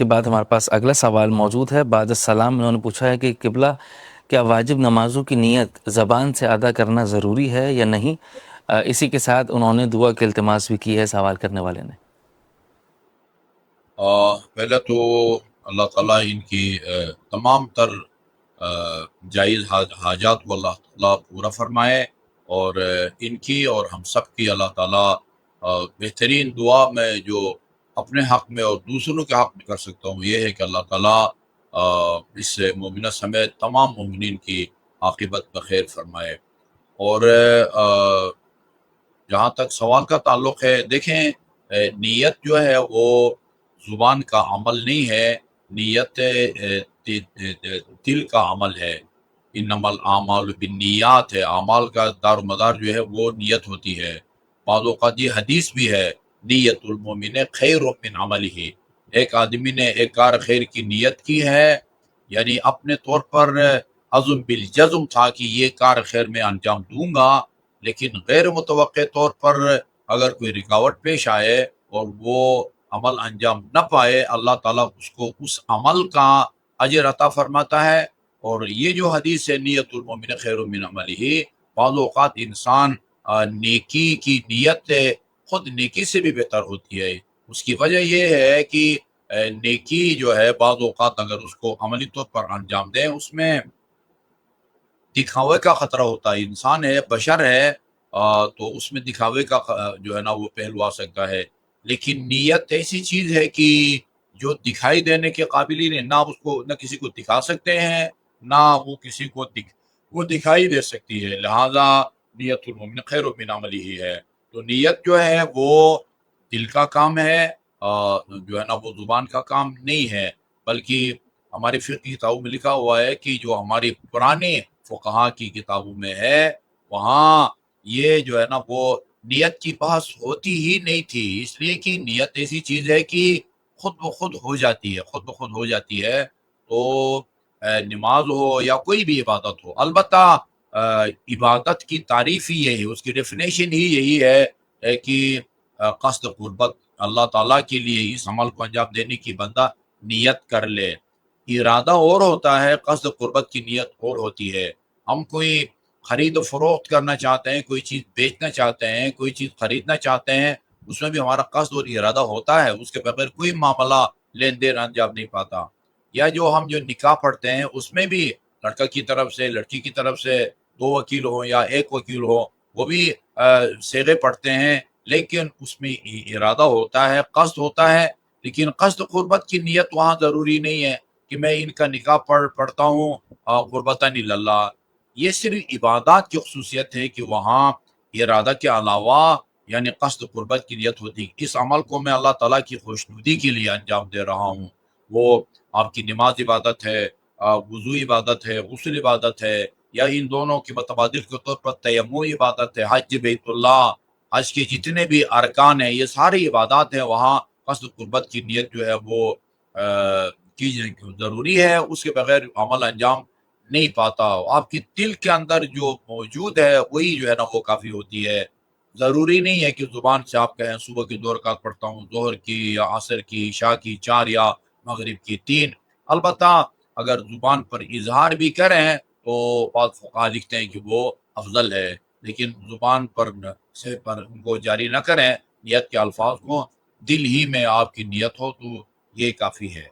کے بعد ہمارے پاس اگلا سوال موجود ہے۔ بعد السلام انہوں نے پوچھا ہے کہ قبلہ، کیا واجب نمازوں کی نیت زبان سے ادا کرنا ضروری ہے یا نہیں؟ اسی کے ساتھ انہوں نے دعا کی التماس بھی کی ہے سوال کرنے والے نے۔ پہلے تو اللہ تعالیٰ ان کی تمام تر جائز حاجات کو اللہ تعالیٰ پورا فرمائے، اور ان کی اور ہم سب کی اللہ تعالیٰ بہترین دعا میں جو اپنے حق میں اور دوسروں کے حق میں کر سکتا ہوں یہ ہے کہ اللہ تعالیٰ اس مومنہ سمیت تمام مومنین کی عاقبت بخیر فرمائے۔ اور جہاں تک سوال کا تعلق ہے، دیکھیں نیت جو ہے وہ زبان کا عمل نہیں ہے، نیت دل کا عمل ہے۔ انما الاعمال بالنیات ہے، اعمال کا دار و مدار جو ہے وہ نیت ہوتی ہے۔ بعض اوقات یہ حدیث بھی ہے، نیت المومن خیر من عملہ، ایک آدمی نے ایک کار خیر کی نیت کی ہے، یعنی اپنے طور پر عزم بالجزم تھا کہ یہ کار خیر میں انجام دوں گا، لیکن غیر متوقع طور پر اگر کوئی رکاوٹ پیش آئے اور وہ عمل انجام نہ پائے، اللہ تعالیٰ اس کو اس عمل کا اجر عطا فرماتا ہے۔ اور یہ جو حدیث ہے نیت المومن خیر من عملہ، بعض اوقات انسان نیکی کی نیت خود نیکی سے بھی بہتر ہوتی ہے۔ اس کی وجہ یہ ہے کہ نیکی جو ہے بعض اوقات اگر اس کو عملی طور پر انجام دیں، اس میں دکھاوے کا خطرہ ہوتا ہے، انسان ہے، بشر ہے، تو اس میں دکھاوے کا جو ہے نا وہ پہلو آ سکتا ہے۔ لیکن نیت ایسی چیز ہے کہ جو دکھائی دینے کے قابل ہی نہیں، نہ کسی کو دکھا سکتے ہیں، نہ وہ کسی کو وہ دکھائی دے سکتی ہے، لہذا نیت المومن خیر من عملہ ہے۔ تو نیت جو ہے وہ دل کا کام ہے، جو ہے نا وہ زبان کا کام نہیں ہے، بلکہ ہماری فقہ کی کتابوں میں لکھا ہوا ہے کہ جو ہماری پرانے فقہا کی کتابوں میں ہے، وہاں یہ جو ہے نا وہ نیت کی بحث ہوتی ہی نہیں تھی، اس لیے کہ نیت ایسی چیز ہے کہ خود بخود ہو جاتی ہے، خود بخود ہو جاتی ہے۔ تو نماز ہو یا کوئی بھی عبادت ہو، البتہ عبادت کی تعریف ہی یہی، اس کی ڈیفینیشن ہی یہی ہے کہ قصد قربت اللہ تعالیٰ کے لیے اس عمل کو انجام دینے کی بندہ نیت کر لے۔ ارادہ اور ہوتا ہے، قصد قربت کی نیت اور ہوتی ہے۔ ہم کوئی خرید و فروخت کرنا چاہتے ہیں، کوئی چیز بیچنا چاہتے ہیں، کوئی چیز خریدنا چاہتے ہیں، اس میں بھی ہمارا قصد اور ارادہ ہوتا ہے، اس کے بغیر کوئی معاملہ لین دین انجام نہیں پاتا۔ یا جو نکاح پڑھتے ہیں اس میں بھی لڑکا کی طرف سے لڑکی کی طرف سے 2 وکیل ہو یا 1 وکیل ہو، وہ بھی صیغے پڑھتے ہیں، لیکن اس میں ارادہ ہوتا ہے، قصد ہوتا ہے، لیکن قصد قربت کی نیت وہاں ضروری نہیں ہے کہ میں ان کا نکاح پڑھتا ہوں قربتاً اللہ۔ یہ صرف عبادات کی خصوصیت ہے کہ وہاں ارادہ کے علاوہ یعنی قصد قربت کی نیت ہوتی ہے، اس عمل کو میں اللہ تعالیٰ کی خوشنودی کے لیے انجام دے رہا ہوں۔ وہ آپ کی نماز عبادت ہے، وضو عبادت ہے، غسل عبادت ہے، یا ان دونوں کے متبادل کے طور پر تیمم عبادت ہے، حج بیت اللہ، حج کے جتنے بھی ارکان ہیں یہ ساری عبادات ہیں، وہاں قصد قربت کی نیت جو ہے وہ کی ضروری ہے، اس کے بغیر عمل انجام نہیں پاتا۔ آپ کی دل کے اندر جو موجود ہے وہی جو ہے نا وہ کافی ہوتی ہے۔ ضروری نہیں ہے کہ زبان سے آپ کہیں صبح کی 2 رکعت پڑھتا ہوں، ظہر کی یا عصر کی، عشاء کی 4 یا مغرب کی 3۔ البتہ اگر زبان پر اظہار بھی کریں تو بعض فقہا لکھتے ہیں کہ وہ افضل ہے، لیکن زبان پر ان کو جاری نہ کریں نیت کے الفاظ کو، دل ہی میں آپ کی نیت ہو تو یہ کافی ہے۔